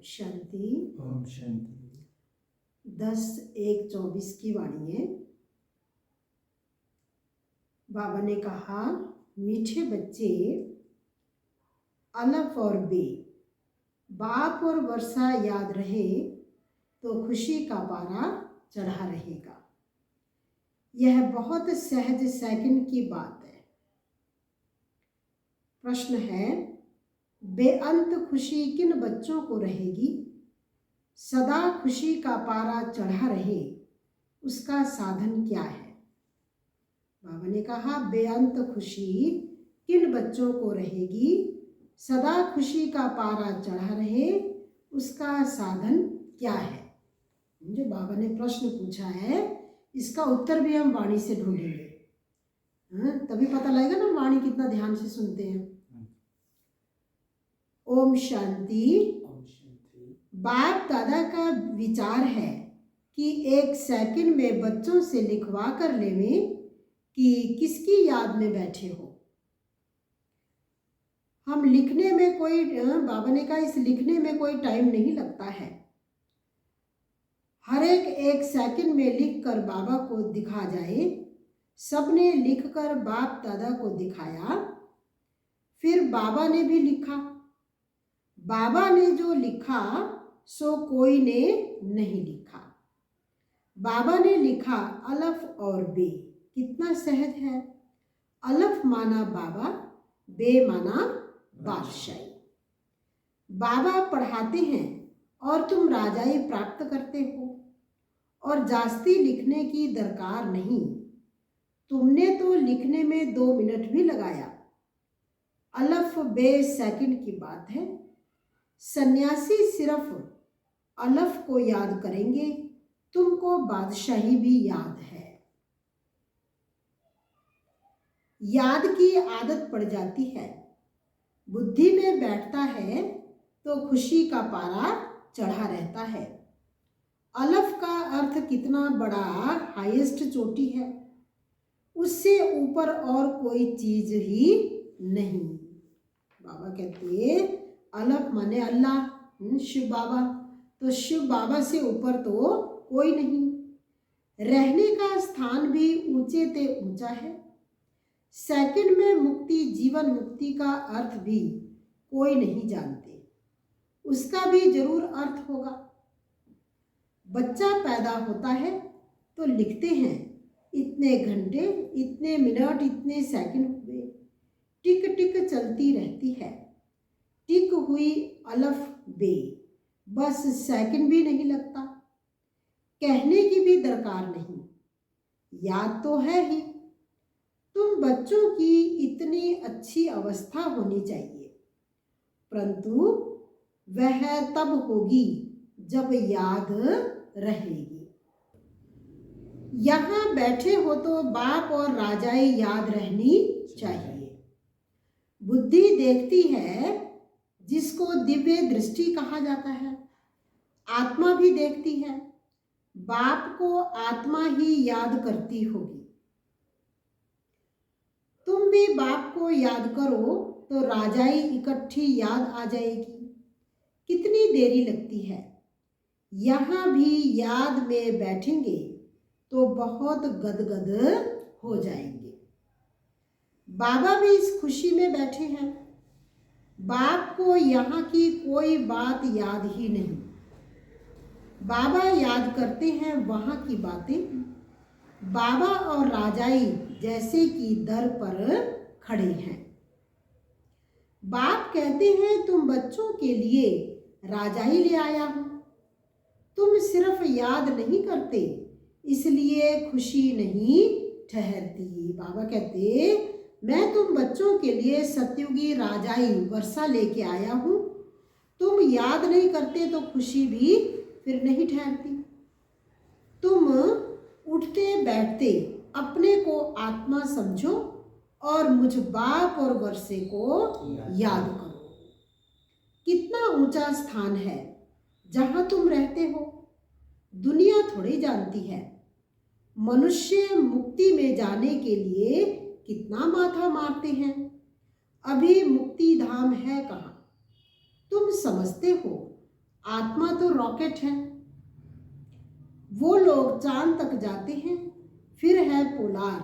शांति। ओम शांति। 10-1-24 की वाणी है। बाबा ने कहा, मीठे बच्चे, अलफ और बे, बाप और वर्षा याद रहे तो खुशी का पारा चढ़ा रहेगा। यह बहुत सहज सेकंड की बात है। प्रश्न है, बेअंत खुशी किन बच्चों को रहेगी? सदा खुशी का पारा चढ़ा रहे, उसका साधन क्या है? बाबा ने कहा, बेअंत खुशी किन बच्चों को रहेगी? सदा खुशी का पारा चढ़ा रहे, उसका साधन क्या है? जो बाबा ने प्रश्न पूछा है, इसका उत्तर भी हम वाणी से ढूंढेंगे। तभी पता लगेगा ना वाणी कितना ध्यान से सुनते हैं। ओम शांति। बाप दादा का विचार है कि एक सेकंड में बच्चों से लिखवा कर लेवें कि किसकी याद में बैठे हो। हम लिखने में कोई, बाबा ने कहा, इस लिखने में कोई टाइम नहीं लगता है। हर एक सेकंड में लिख कर बाबा को दिखा जाए। सबने लिखकर बाप दादा को दिखाया, फिर बाबा ने भी लिखा। बाबा ने जो लिखा सो कोई ने नहीं लिखा। बाबा ने लिखा अलफ और बे। कितना सहज है। अलफ माना बाबा, बे माना बादशाही। बाबा पढ़ाते हैं और तुम राजाई प्राप्त करते हो, और जास्ती लिखने की दरकार नहीं। तुमने तो लिखने में 2 मिनट भी लगाया। अलफ बे सेकंड की बात है। सन्यासी सिर्फ अलफ को याद करेंगे, तुमको बादशाही भी याद है। याद की आदत पड़ जाती है, बुद्धि में बैठता है तो खुशी का पारा चढ़ा रहता है। अलफ का अर्थ कितना बड़ा हाईएस्ट चोटी है, उससे ऊपर और कोई चीज ही नहीं। बाबा कहते हैं अलफ माने अल्लाह, शिव बाबा। तो शिव बाबा से ऊपर तो कोई नहीं। रहने का स्थान भी ऊंचे ते ऊंचा है। सेकंड में मुक्ति, जीवन मुक्ति का अर्थ भी कोई नहीं जानते। उसका भी जरूर अर्थ होगा। बच्चा पैदा होता है तो लिखते हैं इतने घंटे, इतने मिनट, इतने सेकंड हुए। टिक टिक चलती रहती है। टिक हुई अलफ बे, बस सेकंड भी नहीं लगता। कहने की भी दरकार नहीं, याद तो है ही। तुम बच्चों की इतनी अच्छी अवस्था होनी चाहिए, परंतु वह तब होगी जब याद रहेगी। यहाँ बैठे हो तो बाप और राजाई याद रहनी चाहिए। बुद्धि देखती है, जिसको दिव्य दृष्टि कहा जाता है। आत्मा भी देखती है, बाप को आत्मा ही याद करती होगी। तुम भी बाप को याद करो तो राजाई इकट्ठी याद आ जाएगी। कितनी देरी लगती है। यहाँ भी याद में बैठेंगे तो बहुत गदगद हो जाएंगे। बाबा भी इस खुशी में बैठे हैं। बाप को यहाँ की कोई बात याद ही नहीं। बाबा याद करते हैं वहाँ की बातें। बाबा और राजाई जैसे कि दर पर खड़े हैं। बाप कहते हैं, तुम बच्चों के लिए राजाई ले आया हूँ। तुम सिर्फ याद नहीं करते, इसलिए खुशी नहीं ठहरती। बाबा कहते, मैं तुम बच्चों के लिए सत्युगी राजाई वर्षा लेके आया हूँ। तुम याद नहीं करते तो खुशी भी फिर नहीं ठहरती। तुम उठते बैठते अपने को आत्मा समझो और मुझ बाप और वर्षे को याद करो। कितना ऊंचा स्थान है जहाँ तुम रहते हो। दुनिया थोड़ी जानती है। मनुष्य मुक्ति में जाने के लिए कितना माथा मारते हैं। अभी मुक्ति धाम है कहाँ? तुम समझते हो आत्मा तो रॉकेट है, वो लोग चांद तक जाते हैं। फिर है पोलार,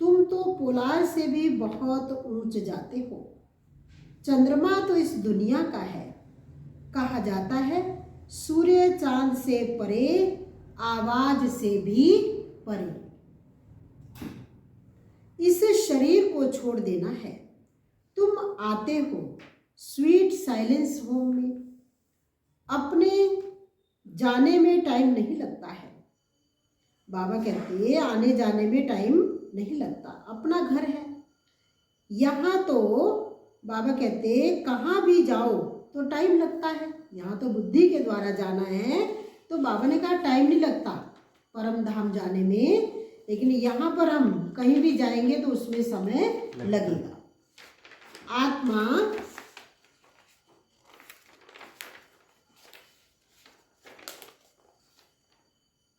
तुम तो पोलार से भी बहुत ऊंच जाते हो। चंद्रमा तो इस दुनिया का है, कहा जाता है सूर्य चांद से परे, आवाज से भी परे। इस शरीर को छोड़ देना है। तुम आते हो स्वीट साइलेंस होम में, अपने जाने में टाइम नहीं लगता है। बाबा कहते आने जाने में टाइम नहीं लगता, अपना घर है। यहाँ तो बाबा कहते कहाँ भी जाओ तो टाइम लगता है। यहाँ तो बुद्धि के द्वारा जाना है, तो बाबा ने कहा टाइम नहीं लगता परम धाम जाने में, लेकिन यहाँ पर हम कहीं भी जाएंगे तो उसमें समय लगेगा।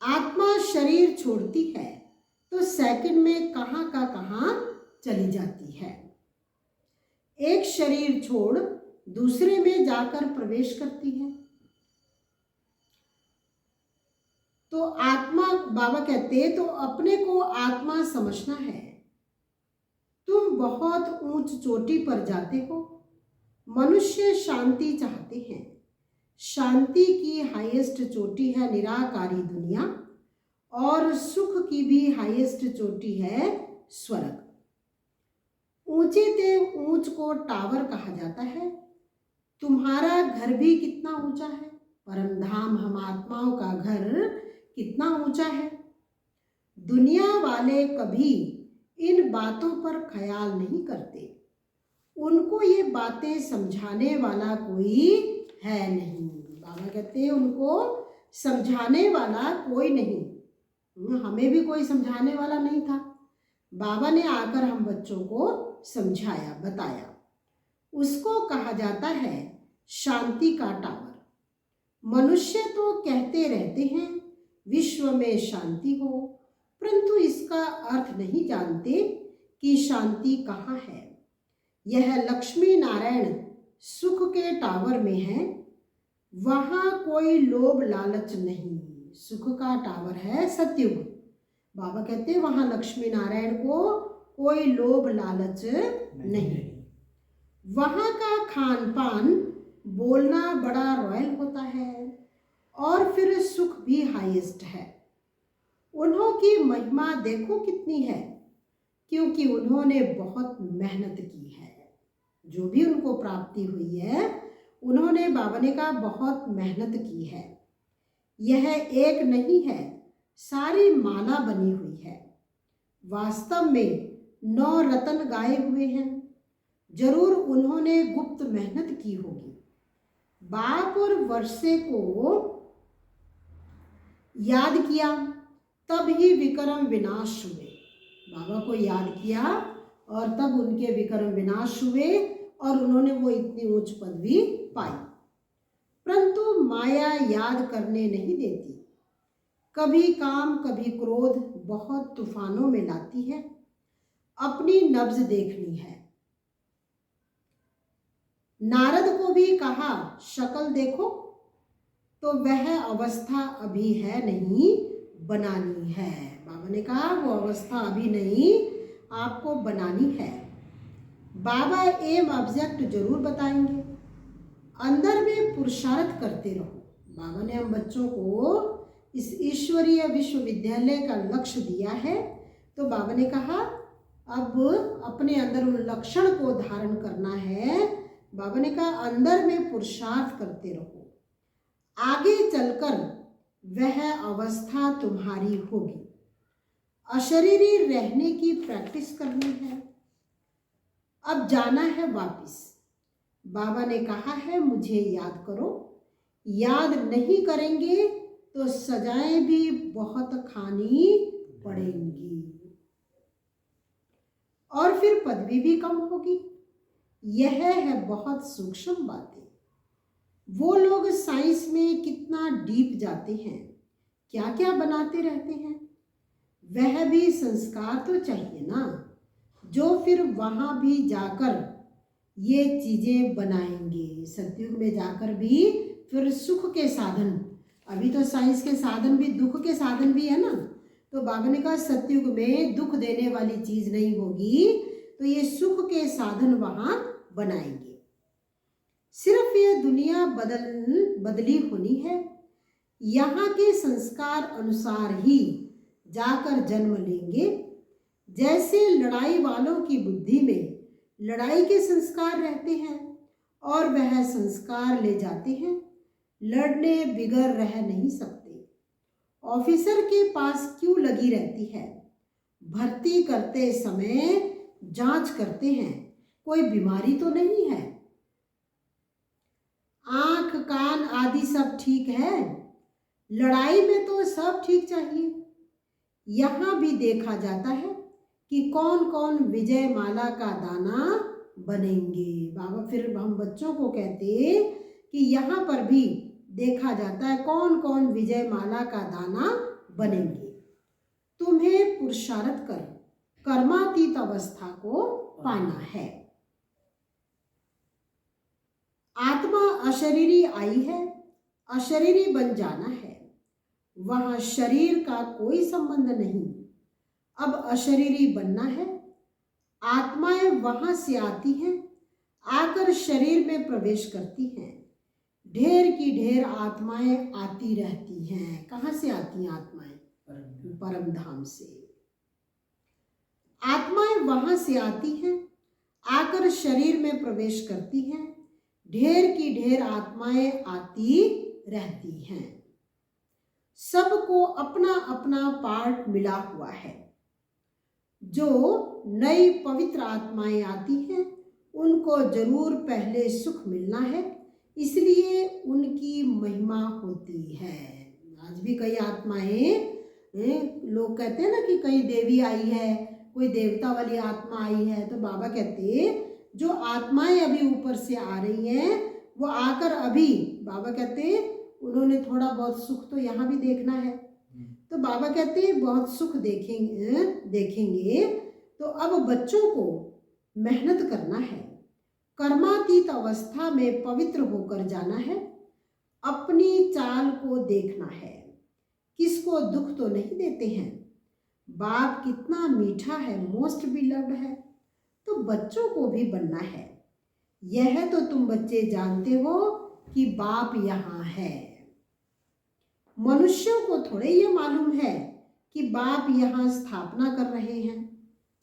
आत्मा शरीर छोड़ती है तो सेकंड में कहाँ का कहाँ चली जाती है। एक शरीर छोड़ दूसरे में जाकर प्रवेश करती है। तो आत्मा, बाबा कहते तो अपने को आत्मा समझना है। तुम बहुत ऊंच चोटी पर जाते हो। मनुष्य शांति चाहते हैं। शांति की हाईएस्ट चोटी है निराकारी दुनिया, और सुख की भी हाईएस्ट चोटी है स्वर्ग। ऊंचे ते ऊंच को टावर कहा जाता है। तुम्हारा घर भी कितना ऊंचा है, परम धाम हम आत्माओं का घर कितना ऊंचा है। दुनिया वाले कभी इन बातों पर ख्याल नहीं करते। उनको ये बातें समझाने वाला कोई है नहीं। बाबा कहते हैं उनको समझाने वाला कोई नहीं। हमें भी कोई समझाने वाला नहीं था। बाबा ने आकर हम बच्चों को समझाया, बताया। उसको कहा जाता है शांति का टावर। मनुष्य तो कहते रहते हैं विश्व में शांति हो, परंतु इसका अर्थ नहीं जानते कि शांति कहाँ है। यह लक्ष्मी नारायण सुख के टावर में है, वहाँ कोई लोभ लालच नहीं। सुख का टावर है सतयुग। बाबा कहते हैं वहाँ लक्ष्मी नारायण को कोई लोभ लालच नहीं। वहाँ का खान पान, बोलना बड़ा रॉयल होता है, और फिर सुख भी हाईएस्ट है। उन्हों की महिमा देखो कितनी है, क्योंकि उन्होंने बहुत मेहनत की है। जो भी उनको प्राप्ति हुई है, उन्होंने बाबा ने कहा बहुत मेहनत की है। यह एक नहीं है, सारी माला बनी हुई है। वास्तव में 9 रत्न गाए हुए हैं। जरूर उन्होंने गुप्त मेहनत की होगी। बाप और वर्षे को याद किया, तब ही विक्रम विनाश हुए। बाबा को याद किया और तब उनके विक्रम विनाश हुए और उन्होंने वो इतनी ऊंच पदवी पाई। परंतु माया याद करने नहीं देती। कभी काम कभी क्रोध बहुत तूफानों में लाती है। अपनी नब्ज देखनी है। नारद को भी कहा शक्ल देखो, तो वह अवस्था अभी है नहीं, बनानी है। बाबा ने कहा वो अवस्था अभी नहीं, आपको बनानी है। बाबा एम ऑब्जेक्ट जरूर बताएंगे। अंदर में पुरुषार्थ करते रहो। बाबा ने हम बच्चों को इस ईश्वरीय विश्वविद्यालय का लक्ष्य दिया है, तो बाबा ने कहा अब अपने अंदर उन लक्षण को धारण करना है। बाबा ने कहा अंदर में पुरुषार्थ करते रहो, आगे चलकर वह अवस्था तुम्हारी होगी। अशरीरी रहने की प्रैक्टिस करनी है। अब जाना है वापिस। बाबा ने कहा है मुझे याद करो। याद नहीं करेंगे तो सजाएं भी बहुत खानी पड़ेंगी और फिर पदवी भी कम होगी। यह है बहुत सूक्ष्म बातें। वो लोग साइंस में कितना डीप जाते हैं, क्या क्या बनाते रहते हैं। वह भी संस्कार तो चाहिए ना, जो फिर वहाँ भी जाकर ये चीज़ें बनाएंगे। सतयुग में जाकर भी फिर सुख के साधन, अभी तो साइंस के साधन भी दुख के साधन भी है ना, तो बाबा ने कहा सतयुग में दुख देने वाली चीज नहीं होगी, तो ये सुख के साधन वहां बनाएंगे। सिर्फ ये दुनिया बदली होनी है, यहाँ के संस्कार अनुसार ही जाकर जन्म लेंगे। जैसे लड़ाई वालों की बुद्धि में लड़ाई के संस्कार रहते हैं और वह संस्कार ले जाते हैं, लड़ने बिगड़ रह नहीं सकते। ऑफिसर के पास क्यों लगी रहती है? भर्ती करते समय जांच करते हैं कोई बीमारी तो नहीं है, आंख कान आदि सब ठीक है। लड़ाई में तो सब ठीक चाहिए। यहाँ भी देखा जाता है कि कौन कौन विजय माला का दाना बनेंगे। बाबा फिर हम बच्चों को कहते कि यहाँ पर भी देखा जाता है कौन कौन विजय माला का दाना बनेंगे। तुम्हें पुरुषार्थ कर कर्मातीत अवस्था को पाना है। आत्मा अशरीरी आई है, अशरीरी बन जाना है। वहां शरीर का कोई संबंध नहीं, अब अशरीरी बनना है। आत्माएं वहां से आती हैं, आकर शरीर में प्रवेश करती हैं। ढेर की ढेर आत्माएं आती रहती हैं। कहाँ से आती हैं आत्माएं? परम धाम से। आत्माएं वहां से आती हैं, आकर शरीर में प्रवेश करती हैं। ढेर की ढेर आत्माएं आती रहती हैं। सबको अपना अपना पार्ट मिला हुआ है। जो नई पवित्र आत्माएं आती हैं उनको जरूर पहले सुख मिलना है, इसलिए उनकी महिमा होती है। आज भी कई आत्माएं, लोग कहते हैं ना कि कई देवी आई है, कोई देवता वाली आत्मा आई है, तो बाबा कहते जो आत्माएं अभी ऊपर से आ रही हैं वो आकर अभी, बाबा कहते उन्होंने थोड़ा बहुत सुख तो यहाँ भी देखना है, तो बाबा कहते बहुत सुख देखेंगे तो अब बच्चों को मेहनत करना है, कर्मातीत अवस्था में पवित्र होकर जाना है, अपनी चाल को देखना है। किसको दुख तो नहीं देते हैं। बाप कितना मीठा है, मोस्ट बिलव्ड है, तो बच्चों को भी बनना है। यह तो तुम बच्चे जानते हो कि बाप यहाँ है। मनुष्यों को थोड़े ये मालूम है कि बाप यहाँ स्थापना कर रहे हैं।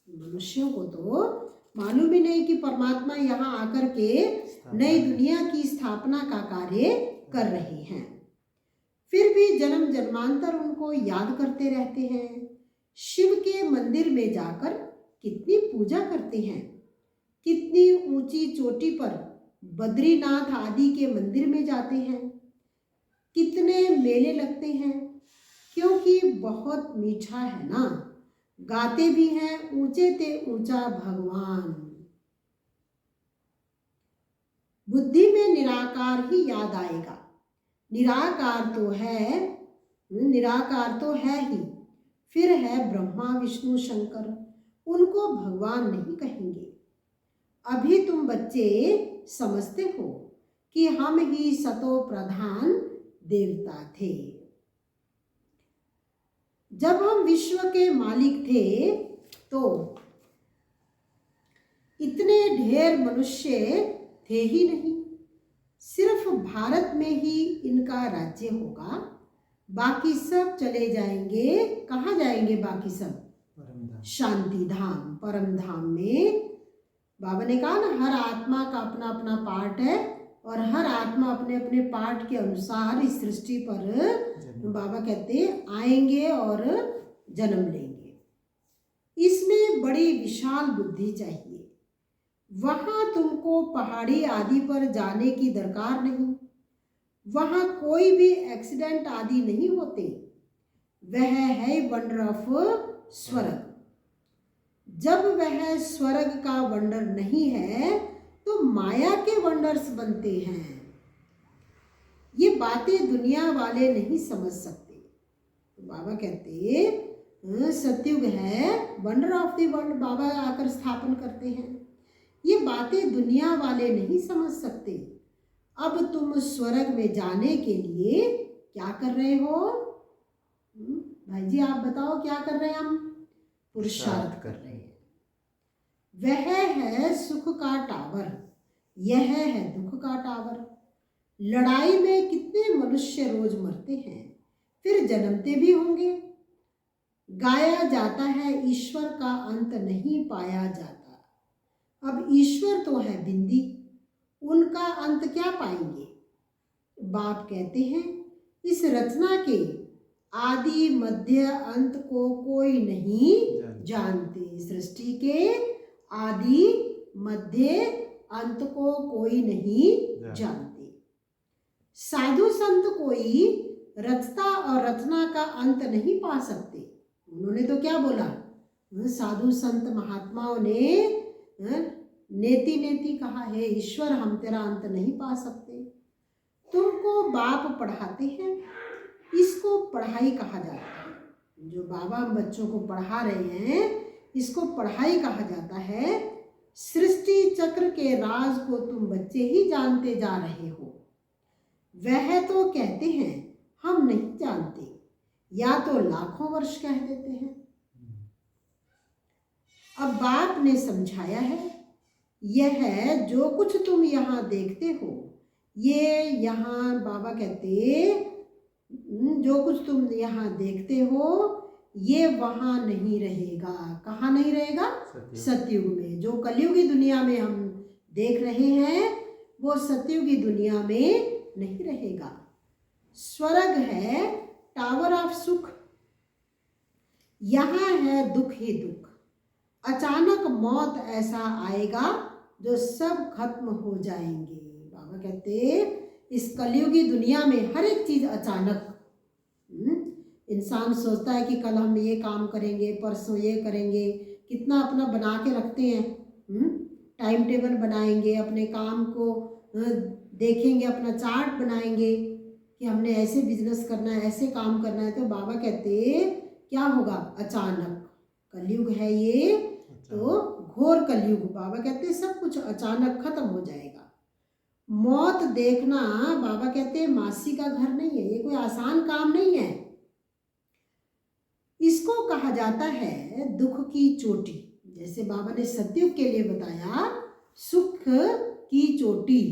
मनुष्यों को तो मालूम ही नहीं कि परमात्मा यहाँ आकर के नई दुनिया की स्थापना का कार्य कर रहे हैं। फिर भी जन्म जन्मांतर उनको याद करते रहते हैं। शिव के मंदिर में जाकर कितनी पूजा करते हैं, कितनी ऊंची चोटी पर बद्रीनाथ आदि के मंदिर में जाते हैं, कितने मेले लगते हैं, क्योंकि बहुत मीठा है ना। गाते भी हैं ऊंचे ते ऊंचा भगवान। बुद्धि में निराकार ही याद आएगा। निराकार तो है ही। फिर है ब्रह्मा विष्णु शंकर, उनको भगवान नहीं कहेंगे। अभी तुम बच्चे समझते हो कि हम ही सतो प्रधान देवता थे। जब हम विश्व के मालिक थे तो इतने ढेर मनुष्य थे ही नहीं। सिर्फ भारत में ही इनका राज्य होगा, बाकी सब चले जाएंगे। कहाँ जाएंगे बाकी सब? शांति धाम, परम धाम में। बाबा ने कहा ना हर आत्मा का अपना अपना पार्ट है और हर आत्मा अपने अपने पार्ट के अनुसार इस सृष्टि पर बाबा कहते आएंगे और जन्म लेंगे। इसमें बड़ी विशाल बुद्धि चाहिए। वहाँ तुमको पहाड़ी आदि पर जाने की दरकार नहीं। वहाँ कोई भी एक्सीडेंट आदि नहीं होते। वह है वंडर ऑफ स्वर्ग। जब वह स्वर्ग का वंडर नहीं है तो माया के वंडर्स बनते हैं। ये बातें दुनिया वाले नहीं समझ सकते। तो बाबा कहते सतयुग है, वंडर ऑफ द वर्ल्ड बाबा आकर स्थापन करते हैं। ये बातें दुनिया वाले नहीं समझ सकते। अब तुम स्वर्ग में जाने के लिए क्या कर रहे हो? भाई जी आप बताओ क्या कर रहे हैं हम? पुरुषार्थ कर रहे हैं। वह है सुख का टावर, यह है दुख का टावर। लड़ाई में कितने मनुष्य रोज मरते हैं, फिर जन्मते भी होंगे। गाया जाता है ईश्वर का अंत नहीं पाया जाता। अब ईश्वर तो है बिंदी, उनका अंत क्या पाएंगे? बाप कहते हैं इस रचना के आदि मध्य अंत को कोई नहीं जानते। सृष्टि के आदि मध्य अंत को कोई नहीं जानते। साधु संत कोई रचता और रचना का अंत नहीं पा सकते। उन्होंने तो क्या बोला? साधु संत महात्माओं ने नेति नेति कहा है ईश्वर हम तेरा अंत नहीं पा सकते। तुमको बाप पढ़ाते हैं, इसको पढ़ाई कहा जाता है। जो बाबा बच्चों को पढ़ा रहे हैं इसको पढ़ाई कहा जाता है। सृष्टि चक्र के राज को तुम बच्चे ही जानते जा रहे हो। वह तो कहते हैं हम नहीं जानते, या तो लाखों वर्ष कह देते हैं। अब बाप ने समझाया है यह जो कुछ तुम यहाँ देखते हो, ये यहाँ बाबा कहते जो कुछ तुम यहाँ देखते हो ये वहाँ नहीं रहेगा। कहाँ नहीं रहेगा? सतयुग में। जो कलयुगी दुनिया में हम देख रहे हैं वो सतयुगी दुनिया में नहीं रहेगा। स्वर्ग है टावर ऑफ सुख, यहाँ है दुख ही दुख। अचानक मौत ऐसा आएगा जो सब खत्म हो जाएंगे। बाबा कहते इस कलयुगी दुनिया में हर एक चीज अचानक। इंसान सोचता है कि कल हम ये काम करेंगे, परसों ये करेंगे, कितना अपना बना के रखते हैं। टाइम टेबल बनाएंगे, अपने काम को देखेंगे, अपना चार्ट बनाएंगे कि हमने ऐसे बिजनेस करना है, ऐसे काम करना है। तो बाबा कहते क्या होगा? अचानक। कलयुग है ये तो घोर कलयुग। बाबा कहते सब कुछ अचानक खत्म हो जाएगा। मौत देखना बाबा कहते मासी का घर नहीं है, ये कोई आसान काम नहीं है। इसको कहा जाता है दुख की चोटी। जैसे बाबा ने सतयुग के लिए बताया सुख की चोटी,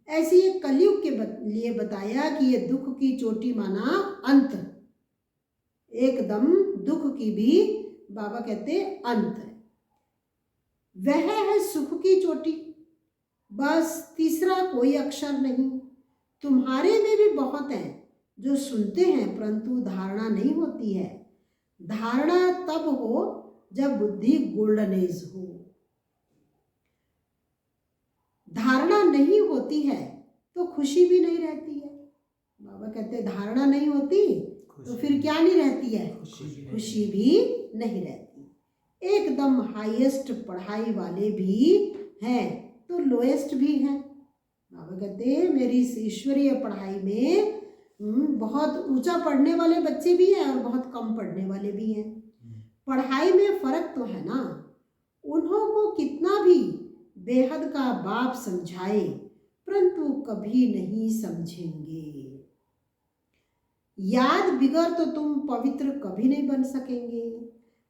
ऐसे ये कलयुग के लिए बताया कि ये दुख की चोटी माना अंत, एकदम दुख की भी बाबा कहते अंत है। वह है सुख की चोटी, बस तीसरा कोई अक्षर नहीं। तुम्हारे में भी बहुत है जो सुनते हैं परंतु धारणा नहीं होती है। धारणा तब हो जब बुद्धि गोल्डन एज हो। धारणा नहीं होती है तो खुशी भी नहीं रहती है। बाबा कहते धारणा नहीं होती तो फिर क्या नहीं रहती है? खुशी भी नहीं रहती। एकदम हाईएस्ट पढ़ाई वाले भी हैं तो लोएस्ट भी हैं। बाबा कहते मेरी इस ईश्वरीय पढ़ाई में बहुत ऊंचा पढ़ने वाले बच्चे भी हैं और बहुत कम पढ़ने वाले भी हैं। पढ़ाई में फर्क तो है ना। उन्हों को कितना भी बेहद का बाप समझाए परंतु कभी नहीं समझेंगे। याद बिगड़ तो तुम पवित्र कभी नहीं बन सकेंगे।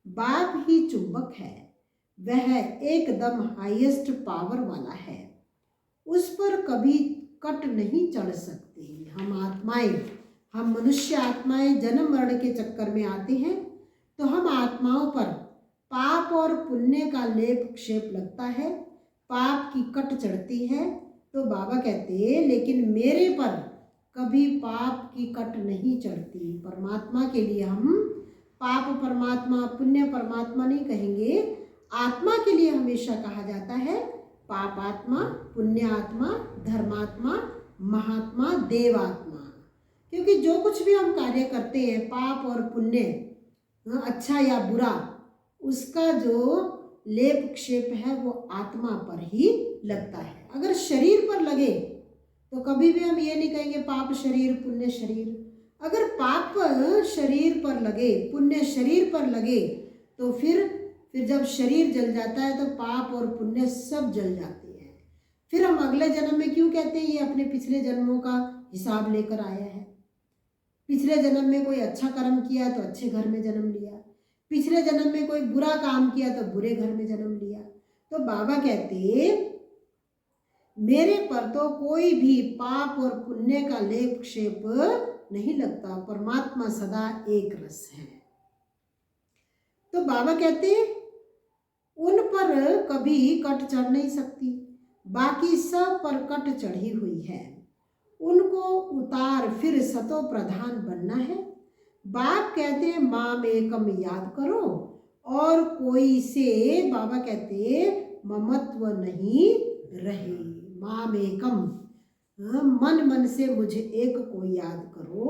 बाप ही चुंबक है, वह एकदम हाईएस्ट पावर वाला है, उस पर कभी कट नहीं चढ़ सकते। हम आत्माएं, हम मनुष्य आत्माएं जन्म मरण के चक्कर में आते हैं तो हम आत्माओं पर पाप और पुण्य का लेप क्षेप लगता है, पाप की कट चढ़ती है। तो बाबा कहते हैं लेकिन मेरे पर कभी पाप की कट नहीं चढ़ती। परमात्मा के लिए हम पाप परमात्मा पुण्य परमात्मा नहीं कहेंगे, आत्मा के लिए हमेशा कहा जाता है पापात्मा, पुण्यात्मा, धर्मात्मा, महात्मा, देवात्मा। क्योंकि जो कुछ भी हम कार्य करते हैं पाप और पुण्य, अच्छा या बुरा, उसका जो लेप क्षेप है वो आत्मा पर ही लगता है। अगर शरीर पर लगे तो कभी भी हम ये नहीं कहेंगे पाप शरीर पुण्य शरीर। अगर पाप शरीर पर लगे, पुण्य शरीर पर लगे तो फिर जब शरीर जल जाता है तो पाप और पुण्य सब जल जाते हैं। फिर हम अगले जन्म में क्यों कहते हैं ये अपने पिछले जन्मों का हिसाब लेकर आया है। पिछले जन्म में कोई अच्छा कर्म किया तो अच्छे घर में जन्म लिया, पिछले जन्म में कोई बुरा काम किया तो बुरे घर में जन्म लिया। तो बाबा कहते मेरे पर तो कोई भी पाप और पुण्य का लेप क्षेप नहीं लगता, परमात्मा सदा एक रस है। तो बाबा कहते उन पर कभी कट चढ़ नहीं सकती, बाकी सब पर कट चढ़ी हुई है, उनको उतार फिर सतो प्रधान बनना है। बाप कहते हैं माम एकम याद करो, और कोई से बाबा कहते ममत्व नहीं रहे। माम एकम, मन मन से मुझे एक को याद करो।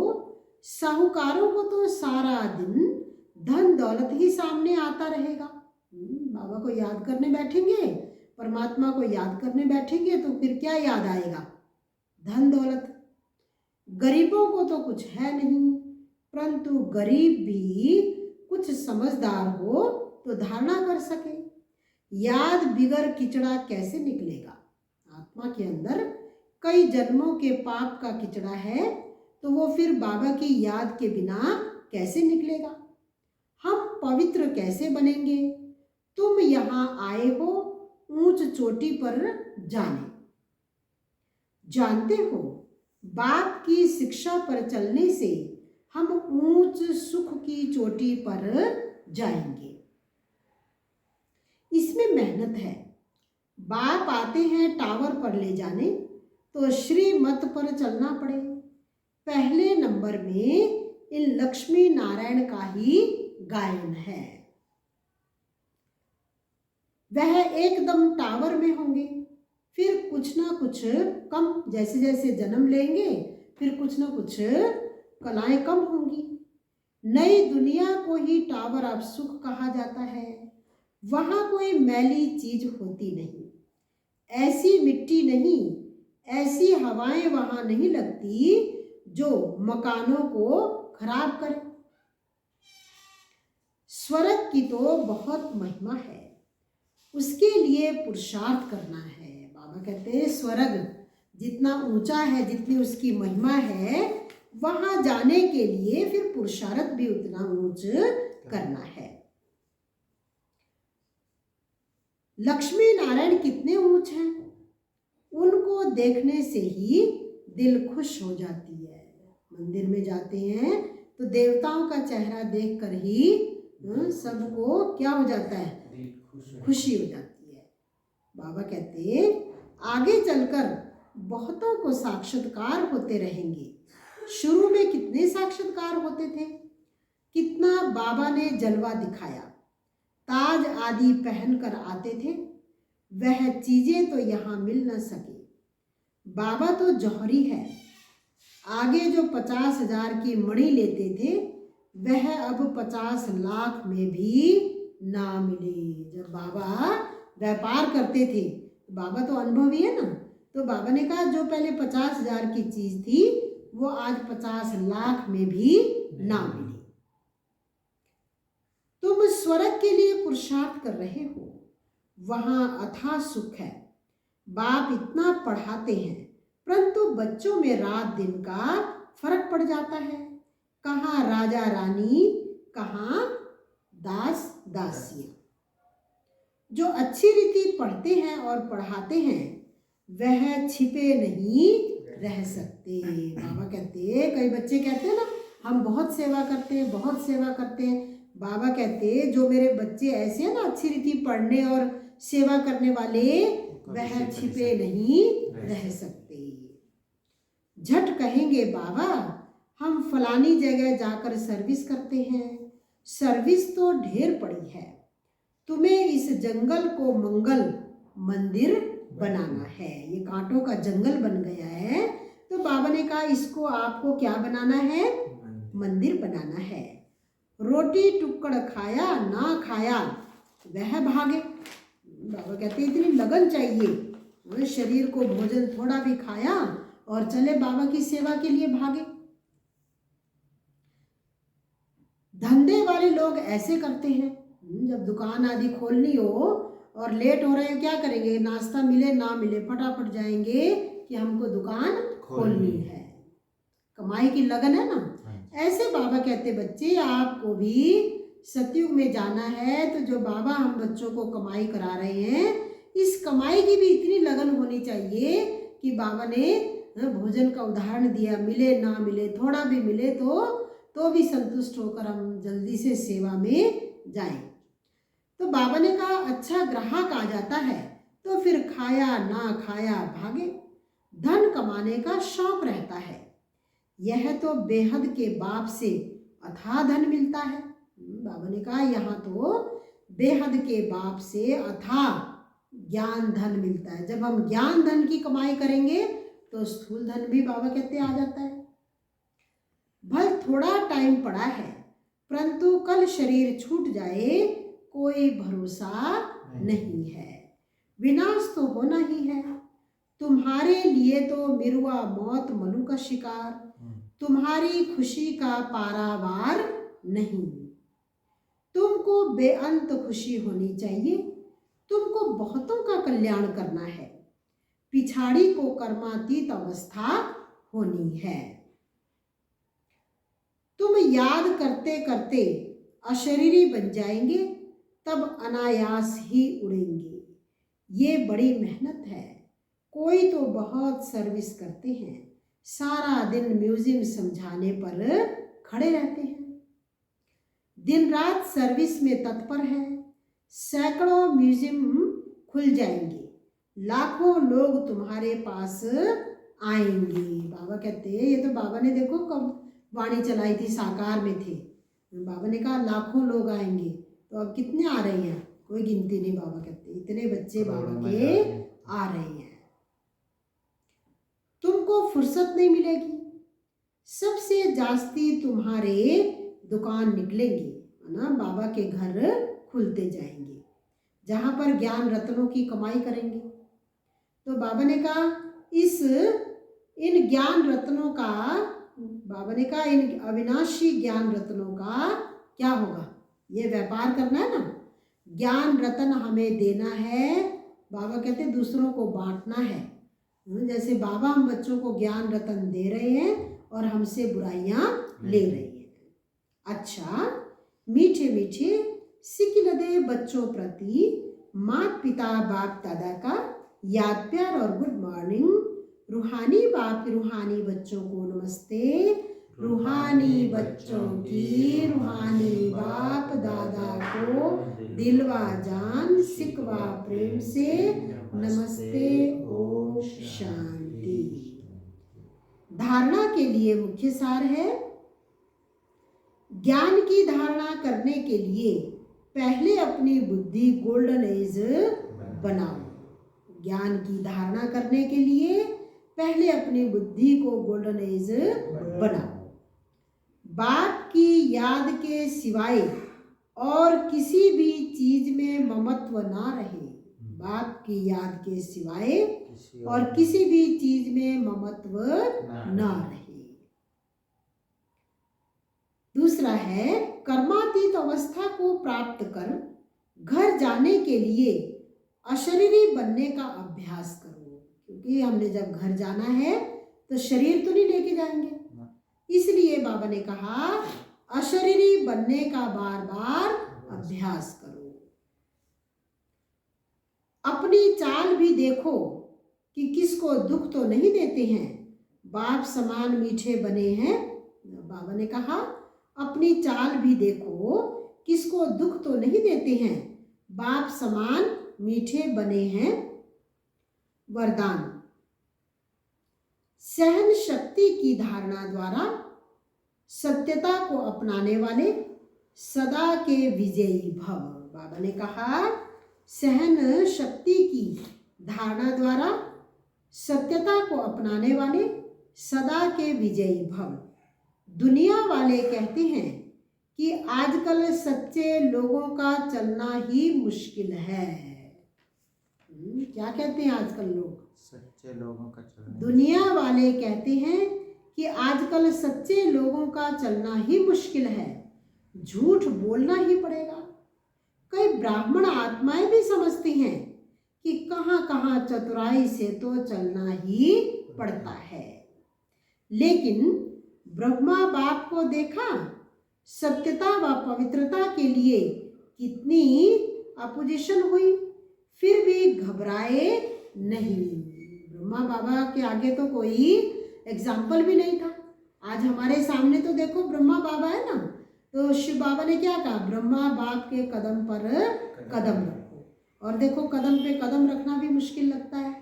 साहूकारों को तो सारा दिन धन दौलत ही सामने आता रहेगा। बाबा को याद करने बैठेंगे, परमात्मा को याद करने बैठेंगे तो फिर क्या याद आएगा? धन दौलत। गरीबों को तो कुछ है नहीं, परंतु गरीब भी कुछ समझदार हो तो धारणा कर सके। याद बिगर किचड़ा कैसे निकलेगा? आत्मा के अंदर कई जन्मों के पाप का किचड़ा है, तो वो फिर बाबा की याद के बिना कैसे निकलेगा? हम पवित्र कैसे बनेंगे? तुम यहाँ आए हो ऊंच चोटी पर जाने, जानते हो बाप की शिक्षा पर चलने से हम ऊंच सुख की चोटी पर जाएंगे। इसमें मेहनत है। बाप आते हैं टावर पर ले जाने तो श्रीमत पर चलना पड़े। पहले नंबर में इन लक्ष्मी नारायण का ही गायन है। वह एकदम टावर में होंगे, फिर कुछ ना कुछ कम, जैसे जैसे जन्म लेंगे फिर कुछ ना कुछ कलाएं कम होंगी। नई दुनिया को ही टावर ऑफ सुख कहा जाता है। वहाँ कोई मैली चीज होती नहीं, ऐसी मिट्टी नहीं, ऐसी हवाएं वहाँ नहीं लगती जो मकानों को खराब करे। स्वर्ग की तो बहुत महिमा है, उसके लिए पुरुषार्थ करना है। बाबा कहते हैं स्वर्ग जितना ऊंचा है, जितनी उसकी महिमा है, वहां जाने के लिए फिर पुरुषार्थ भी उतना ऊंच करना है। लक्ष्मी नारायण कितने ऊंच हैं, उनको देखने से ही दिल खुश हो जाती है। मंदिर में जाते हैं तो देवताओं का चेहरा देखकर ही सबको क्या हो जाता है? खुशी हो जाती है। बाबा कहते हैं आगे चलकर बहुतों को साक्षात्कार होते रहेंगे। शुरू में कितने साक्षात्कार होते थे, कितना बाबा ने जलवा दिखाया, ताज आदि पहनकर आते थे। वह चीजें तो यहाँ मिल न सके। बाबा तो जौहरी है। आगे जो 50,000 की मणि लेते थे वह अब 50 लाख में भी ना मिले। जब बाबा व्यापार करते थे, बाबा तो अनुभवी है ना, तो बाबा ने कहा जो पहले 50,000 की चीज थी वो आज 50 लाख में भी ना मिली। तुम स्वर्ग के लिए पुरुषार्थ कर रहे हो, वहां अथाह सुख है। बाप इतना पढ़ाते हैं परंतु बच्चों में रात दिन का फर्क पड़ जाता है। कहाँ राजा रानी, कहाँ दास दासियां। जो अच्छी रीति पढ़ते हैं और पढ़ाते हैं वह छिपे नहीं रह सकते। बाबा कहते हैं, कई बच्चे कहते हैं ना हम बहुत सेवा करते हैं, बहुत सेवा करते हैं। बाबा कहते हैं जो मेरे बच्चे ऐसे हैं ना अच्छी रीति पढ़ने और सेवा करने वाले, वह छिपे नहीं रह सकते। झट कहेंगे बाबा हम फलानी जगह जाकर सर्विस करते हैं। सर्विस तो ढेर पड़ी है, तुम्हें इस जंगल को मंगल मंदिर बनाना है। ये कांटों का जंगल बन गया है, तो बाबा ने कहा इसको आपको क्या बनाना है? मंदिर बनाना है। रोटी टुकड़ खाया ना खाया वह भागे। बाबा कहते इतनी लगन चाहिए, शरीर को भोजन थोड़ा भी खाया और चले बाबा की सेवा के लिए भागे। धंधे वाले लोग ऐसे करते हैं, जब दुकान आदि खोलनी हो और लेट हो रहे हैं, क्या करेंगे? नाश्ता मिले ना मिले फटाफट जाएंगे कि हमको दुकान खोलनी है। कमाई की लगन है ना। ऐसे बाबा कहते बच्चे आपको भी सतयुग में जाना है, तो जो बाबा हम बच्चों को कमाई करा रहे हैं, इस कमाई की भी इतनी लगन होनी चाहिए कि बाबा ने भोजन का उदाहरण दिया, मिले ना मिले, थोड़ा भी मिले तो भी संतुष्ट होकर हम जल्दी से सेवा में जाएं। तो बाबा ने कहा अच्छा ग्राहक आ जाता है तो फिर खाया ना खाया भागे। धन कमाने का शौक रहता है, यह तो बेहद के बाप से अथाह धन मिलता है। बाबा ने कहा यहाँ तो बेहद के बाप से अथाह ज्ञान धन मिलता है। जब हम ज्ञान धन की कमाई करेंगे तो स्थूल धन भी बाबा कहते आ जाता है। भल थोड़ा टाइम पड़ा है, परंतु कल शरीर छूट जाए कोई भरोसा नहीं है, विनाश तो होना ही है। तुम्हारे लिए तो मिरुआ मौत मनु का शिकार, तुम्हारी खुशी का पारावार नहीं। तुमको बेअंत खुशी होनी चाहिए, तुमको बहुतों का कल्याण करना है, पिछाड़ी को कर्मातीत अवस्था होनी है। तुम याद करते करते अशरीरी बन जाएंगे, तब अनायास ही उड़ेंगे। ये बड़ी मेहनत है। कोई तो बहुत सर्विस करते हैं, सारा दिन म्यूजियम समझाने पर खड़े रहते हैं, दिन रात सर्विस में तत्पर है। सैकड़ों म्यूजियम खुल जाएंगे, लाखों लोग तुम्हारे पास आएंगे। बाबा कहते हैं, ये तो बाबा ने देखो कब वाणी चलाई थी, साकार में थे। बाबा ने कहा लाखों लोग आएंगे, तो अब कितने आ रहे हैं? कोई गिनती नहीं। बाबा कहते इतने बच्चे बाबा के आ रहे हैं। तुमको फुर्सत नहीं मिलेगी, सबसे जास्ती तुम्हारे दुकान निकलेंगे, है ना। बाबा के घर खुलते जाएंगे जहाँ पर ज्ञान रत्नों की कमाई करेंगे। तो बाबा ने कहा इन ज्ञान रत्नों का, बाबा ने कहा इन अविनाशी ज्ञान रत्नों का क्या होगा? ये व्यापार करना है ना। ज्ञान रत्न हमें देना है, बाबा कहते दूसरों को बांटना है। जैसे बाबा हम बच्चों को ज्ञान रत्न दे रहे हैं और हमसे बुराइयां ले रहे हैं। अच्छा मीठे मीठे सिकिलदे बच्चों प्रति माता पिता बाप दादा का याद प्यार और गुड मॉर्निंग। रूहानी बाप रूहानी बच्चों को नमस्ते, रूहानी बच्चों की रूहानी बाप दादा को दिलवा जान सिकवा प्रेम से नमस्ते। ओम शांति। धारणा के लिए मुख्य सार है, ज्ञान की धारणा करने के लिए पहले अपनी बुद्धि गोल्डन एज बनाओ। ज्ञान की धारणा करने के लिए पहले अपनी बुद्धि को गोल्डन एज बनाओ। बाप की याद के सिवाय और किसी भी चीज में ममत्व ना रहे। बाप की याद के सिवाय और किसी भी चीज में ममत्व ना रहे। दूसरा है, कर्मातीत अवस्था को प्राप्त कर घर जाने के लिए अशरीरी बनने का अभ्यास करो। क्योंकि हमने जब घर जाना है तो शरीर तो नहीं लेके जाएंगे, इसलिए बाबा ने कहा अशरीरी बनने का बार बार अभ्यास करो। अपनी चाल भी देखो कि किसको दुख तो नहीं देते हैं, बाप समान मीठे बने हैं। बाबा ने कहा अपनी चाल भी देखो, किसको दुख तो नहीं देते हैं, बाप समान मीठे बने हैं। वरदान, सहन शक्ति की धारणा द्वारा सत्यता को अपनाने वाले सदा के विजयी भव। बाबा ने कहा सहन शक्ति की धारणा द्वारा सत्यता को अपनाने वाले सदा के विजयी भव। दुनिया वाले कहते हैं कि आजकल सच्चे लोगों का चलना ही मुश्किल है। क्या कहते हैं आजकल लोग? सच्चे लोगों का चलना। दुनिया वाले कहते हैं कि आजकल सच्चे लोगों का चलना ही मुश्किल है, झूठ बोलना ही पड़ेगा। कई ब्राह्मण आत्माएं भी समझती हैं कि कहाँ कहाँ चतुराई से तो चलना ही पड़ता है। लेकिन ब्रह्मा बाप को देखा, सत्यता व पवित्रता के लिए कितनी अपोजिशन हुई, फिर भी घबराए नहीं। ब्रह्मा बाबा के आगे तो कोई एग्जाम्पल भी नहीं था। आज हमारे सामने तो देखो ब्रह्मा बाबा है ना, तो शिव बाबा ने क्या कहा, ब्रह्मा बाप के कदम पर कदम रखो। और देखो कदम पे कदम रखना भी मुश्किल लगता है,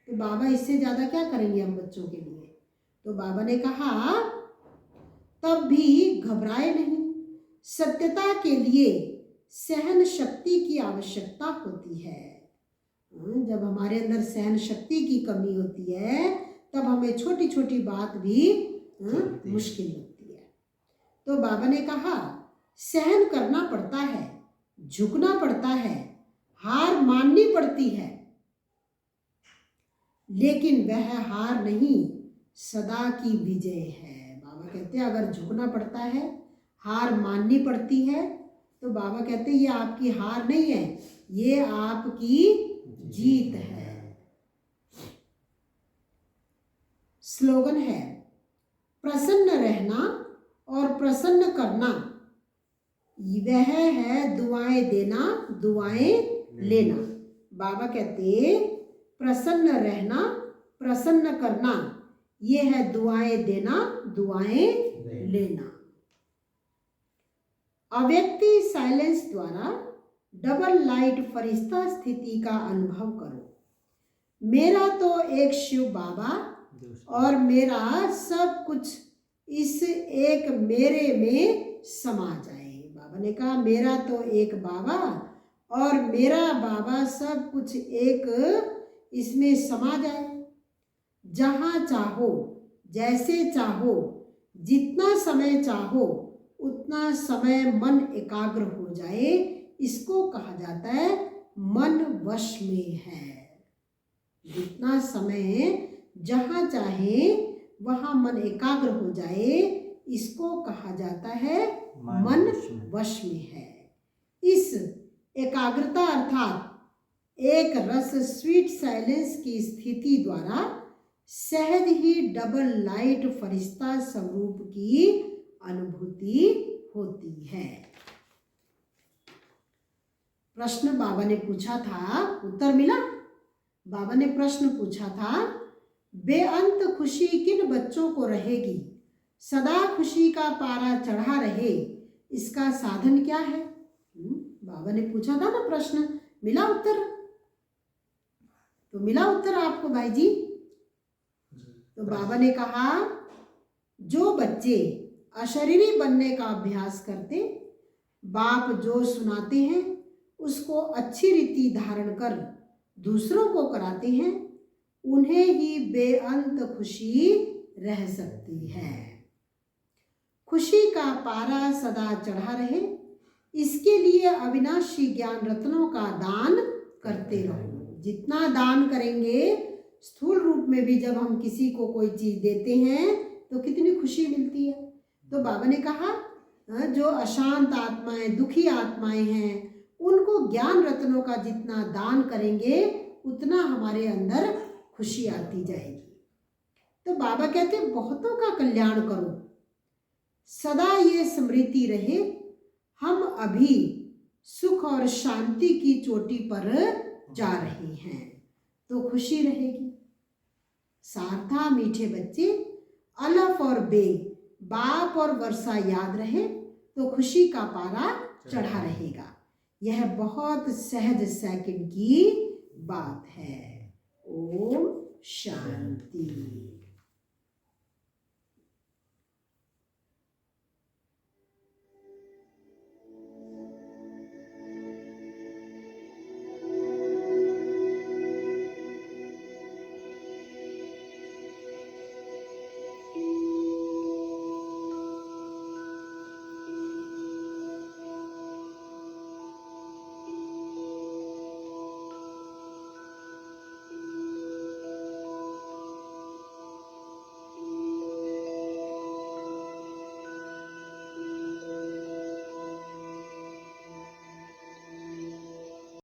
तो बाबा इससे ज़्यादा क्या करेंगे हम बच्चों के लिए। तो बाबा ने कहा तब भी घबराए नहीं। सत्यता के लिए सहन शक्ति की आवश्यकता होती है। जब हमारे अंदर सहन शक्ति की कमी होती है तब हमें छोटी छोटी बात भी मुश्किल लगती है। तो बाबा ने कहा सहन करना पड़ता है, झुकना पड़ता है, हार माननी पड़ती है, लेकिन वह हार नहीं सदा की विजय है। बाबा कहते हैं अगर झुकना पड़ता है, हार माननी पड़ती है, तो बाबा कहते हैं ये आपकी हार नहीं है, ये आपकी जीत है। स्लोगन है प्रसन्न रहना और प्रसन्न करना, वह है दुआएं देना दुआएं लेना। बाबा कहते प्रसन्न रहना प्रसन्न करना, ये है दुआएं देना दुआएं लेना। अव्यक्ति साइलेंस द्वारा डबल लाइट फरिश्ता स्थिति का अनुभव करो। मेरा तो एक शिव बाबा और मेरा सब कुछ इस एक मेरे में समा जाए। बाबा ने कहा मेरा तो एक बाबा और मेरा बाबा सब कुछ एक इसमें समा जाए। जहाँ चाहो, जैसे चाहो, जितना समय चाहो उतना समय मन एकाग्र हो जाए, इसको कहा जाता है मन वश में है। जितना समय जहाँ चाहे वहाँ मन एकाग्र हो जाए, इसको कहा जाता है मन वश में है। इस एकाग्रता अर्थात एक रस स्वीट साइलेंस की स्थिति द्वारा सहज ही डबल लाइट फरिश्ता स्वरूप की अनुभूति होती है। प्रश्न बाबा ने पूछा था, उत्तर मिला। बाबा ने प्रश्न पूछा था बेअंत खुशी किन बच्चों को रहेगी, सदा खुशी का पारा चढ़ा रहे, इसका साधन क्या है। बाबा ने पूछा था ना प्रश्न, मिला उत्तर। तो मिला उत्तर आपको भाई जी। तो बाबा ने कहा जो बच्चे अशरीरी बनने का अभ्यास करते, बाप जो सुनाते हैं उसको अच्छी रीति धारण कर दूसरों को कराते हैं, उन्हें ही बेअंत खुशी रह सकती है। खुशी का पारा सदा चढ़ा रहे, इसके लिए अविनाशी ज्ञान रत्नों का दान करते रहो। जितना दान करेंगे, स्थूल रूप में भी जब हम किसी को कोई चीज़ देते हैं तो कितनी खुशी मिलती है। तो बाबा ने कहा जो अशांत आत्माएं, दुखी आत्माएं हैं, उनको ज्ञान रत्नों का जितना दान करेंगे उतना हमारे अंदर खुशी आती जाएगी। तो बाबा कहते हैं बहुतों का कल्याण करो, सदा ये स्मृति रहे हम अभी सुख और शांति की चोटी पर जा रहे हैं, तो खुशी रहेगी। सारथा मीठे बच्चे, अलफ और बे, बाप और वर्षा याद रहे तो खुशी का पारा चढ़ा रहेगा। यह बहुत सहज सेकंड की बात है। ओम शांति।